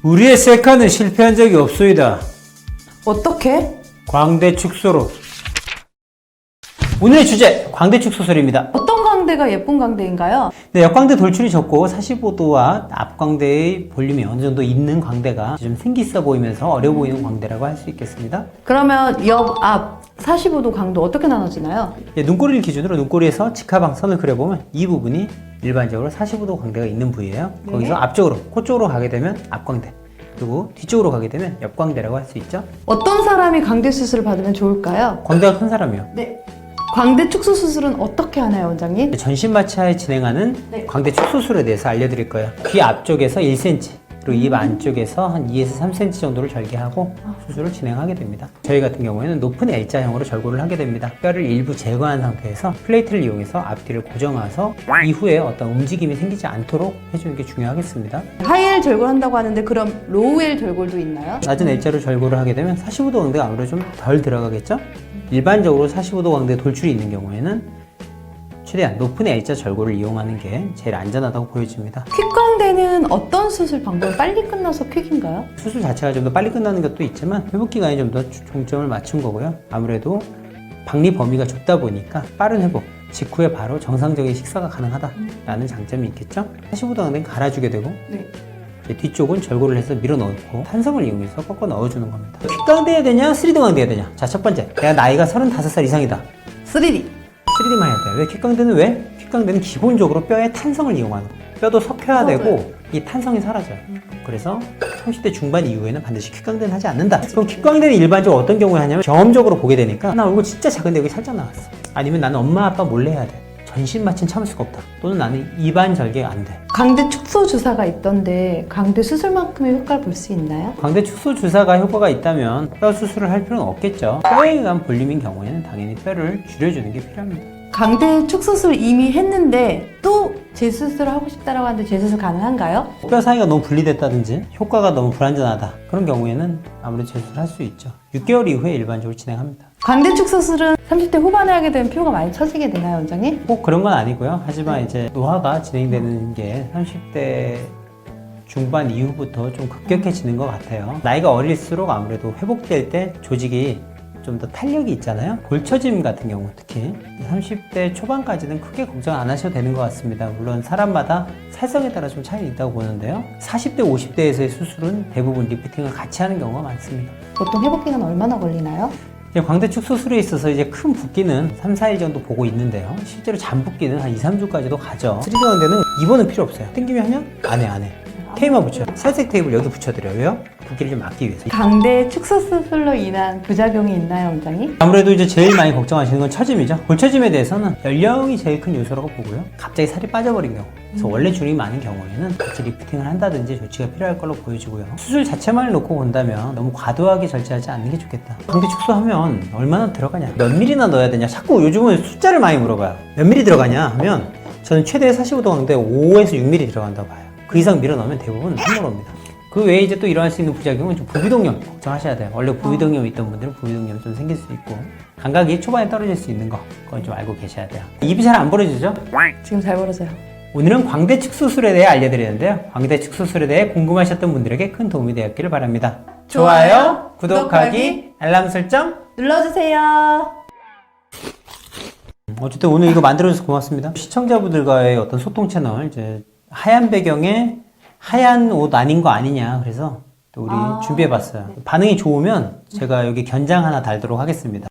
우리의 셀카는 실패한 적이 없소이다. 어떻게? 광대 축소로. 오늘의 주제, 광대 축소술입니다. 어떤 광대가 예쁜 광대인가요? 네, 옆광대 돌출이 적고 45도와 앞광대의 볼륨이 어느 정도 있는 광대가 좀 생기 있어 보이면서 어려 보이는 광대라고 할 수 있겠습니다. 그러면 옆, 앞 45도 광도 어떻게 나눠지나요? 네, 눈꼬리를 기준으로 눈꼬리에서 직하방 선을 그려보면 이 부분이 일반적으로 45도 광대가 있는 부위예요. 네. 거기서 앞쪽으로, 코 쪽으로 가게 되면 앞광대, 그리고 뒤쪽으로 가게 되면 옆광대라고 할 수 있죠. 어떤 사람이 광대 수술을 받으면 좋을까요? 광대가 큰 사람이요. 네. 광대 축소 수술은 어떻게 하나요, 원장님? 전신마취하에 진행하는 네. 광대 축소술에 대해서 알려드릴 거예요. 귀 앞쪽에서 1cm, 그리고 입 안쪽에서 한 2에서 3cm 정도를 절개하고 수술을 진행하게 됩니다. 저희 같은 경우에는 높은 L자형으로 절골을 하게 됩니다. 뼈를 일부 제거한 상태에서 플레이트를 이용해서 앞뒤를 고정해서 이후에 어떤 움직임이 생기지 않도록 해주는 게 중요하겠습니다. 하이엘 절골한다고 하는데 그럼 로우엘 절골도 있나요? 낮은 L자로 절골을 하게 되면 45도 광대가 아무래도 좀 덜 들어가겠죠? 일반적으로 45도 광대 돌출이 있는 경우에는 최대한 높은 L자 절골을 이용하는 게 제일 안전하다고 보여집니다. 퀵광대는 어떤 수술 방법이 빨리 끝나서 퀵인가요? 수술 자체가 좀 더 빨리 끝나는 것도 있지만 회복 기간이 좀 더 중점을 맞춘 거고요. 아무래도 박리 범위가 좁다 보니까 빠른 회복, 직후에 바로 정상적인 식사가 가능하다라는 장점이 있겠죠. 45도 광대는 갈아주게 되고 네. 이제 뒤쪽은 절골을 해서 밀어 넣고 탄성을 이용해서 꺾어 넣어주는 겁니다. 퀵광대 해야 되냐 3D 광대 해야 되냐. 자, 첫 번째, 내가 나이가 35살 이상이다. 3D. 3D만 해야 돼요. 왜 퀵광대는 왜? 퀵광대는 기본적으로 뼈의 탄성을 이용하는 거예요. 뼈도 석회화 되고 이 탄성이 사라져요. 그래서 30대 중반 이후에는 반드시 퀵광대는 하지 않는다. 그럼 퀵광대는 일반적으로 어떤 경우에 하냐면 경험적으로 보게 되니까 나 얼굴 진짜 작은데 여기 살짝 나왔어. 아니면 나는 엄마 아빠 몰래 해야 돼. 전신 마취는 참을 수가 없다. 또는 나는 입안 절개가 안 돼. 광대 축소 주사가 있던데 광대 수술만큼의 효과를 볼 수 있나요? 광대 축소 주사가 효과가 있다면 뼈 수술을 할 필요는 없겠죠. 뼈에 의한 볼륨인 경우에는 당연히 뼈를 줄여주는 게 필요합니다. 광대 축소술 이미 했는데 또 재수술을 하고 싶다라고 하는데 재수술 가능한가요? 뼈 사이가 너무 분리됐다든지 효과가 너무 불안전하다. 그런 경우에는 아무래도 재수술을 할 수 있죠. 6개월 이후에 일반적으로 진행합니다. 광대 축소술은 30대 후반에 하게 되면 피부가 많이 처지게 되나요, 원장님? 꼭 그런 건 아니고요. 하지만 이제 노화가 진행되는 게 30대 중반 이후부터 좀 급격해지는 것 같아요. 나이가 어릴수록 아무래도 회복될 때 조직이 좀 더 탄력이 있잖아요. 골처짐 같은 경우 특히 30대 초반까지는 크게 걱정 안 하셔도 되는 것 같습니다. 물론 사람마다 살성에 따라 좀 차이가 있다고 보는데요. 40대, 50대에서의 수술은 대부분 리프팅을 같이 하는 경우가 많습니다. 보통 회복 기간 얼마나 걸리나요? 광대 축소술에 있어서 이제 큰 붓기는 3, 4일 정도 보고 있는데요. 실제로 잔 붓기는 한 2, 3주까지도 가죠. 3D 광대는 입원은 필요 없어요. 땡기면 하면 안 해. 테이프만 붙여요. 살색 테이프를 여기 붙여드려요. 왜요? 붓기를 좀 막기 위해서. 광대 축소 수술로 인한 부작용이 있나요, 원장님? 아무래도 이제 제일 많이 걱정하시는 건 처짐이죠. 골처짐에 대해서는 연령이 제일 큰 요소라고 보고요. 갑자기 살이 빠져버린 경우, 그래서 원래 주름이 많은 경우에는 같이 리프팅을 한다든지 조치가 필요할 걸로 보여지고요. 수술 자체만을 놓고 본다면 너무 과도하게 절제하지 않는 게 좋겠다. 광대 축소하면 얼마나 들어가냐, 몇 밀리나 넣어야 되냐, 자꾸 요즘은 숫자를 많이 물어봐요. 몇 밀리 들어가냐 하면 저는 최대 45도 광대 5에서 6밀리 들어간다고 봐요. 그 이상 밀어 넣으면 대부분 흉물입니다. 그 외에 이제 또 일어날 수 있는 부작용은 좀 부비동염 걱정하셔야 돼요. 원래 부비동염이 있던 분들은 부비동염 좀 생길 수 있고 감각이 초반에 떨어질 수 있는 거 그건 좀 알고 계셔야 돼요. 입이 잘 안 벌어지죠? 지금 잘 벌어져요. 오늘은 광대 축소술에 대해 알려드리는데요. 광대 축소술에 대해 궁금하셨던 분들에게 큰 도움이 되었기를 바랍니다. 좋아요, 구독하기, 알람 설정 눌러주세요. 어쨌든 오늘 이거 만들어줘서 고맙습니다. 시청자분들과의 어떤 소통 채널, 이제 하얀 배경에 하얀 옷 아닌 거 아니냐 그래서 또 우리 준비해봤어요. 반응이 좋으면 제가 여기 견장 하나 달도록 하겠습니다.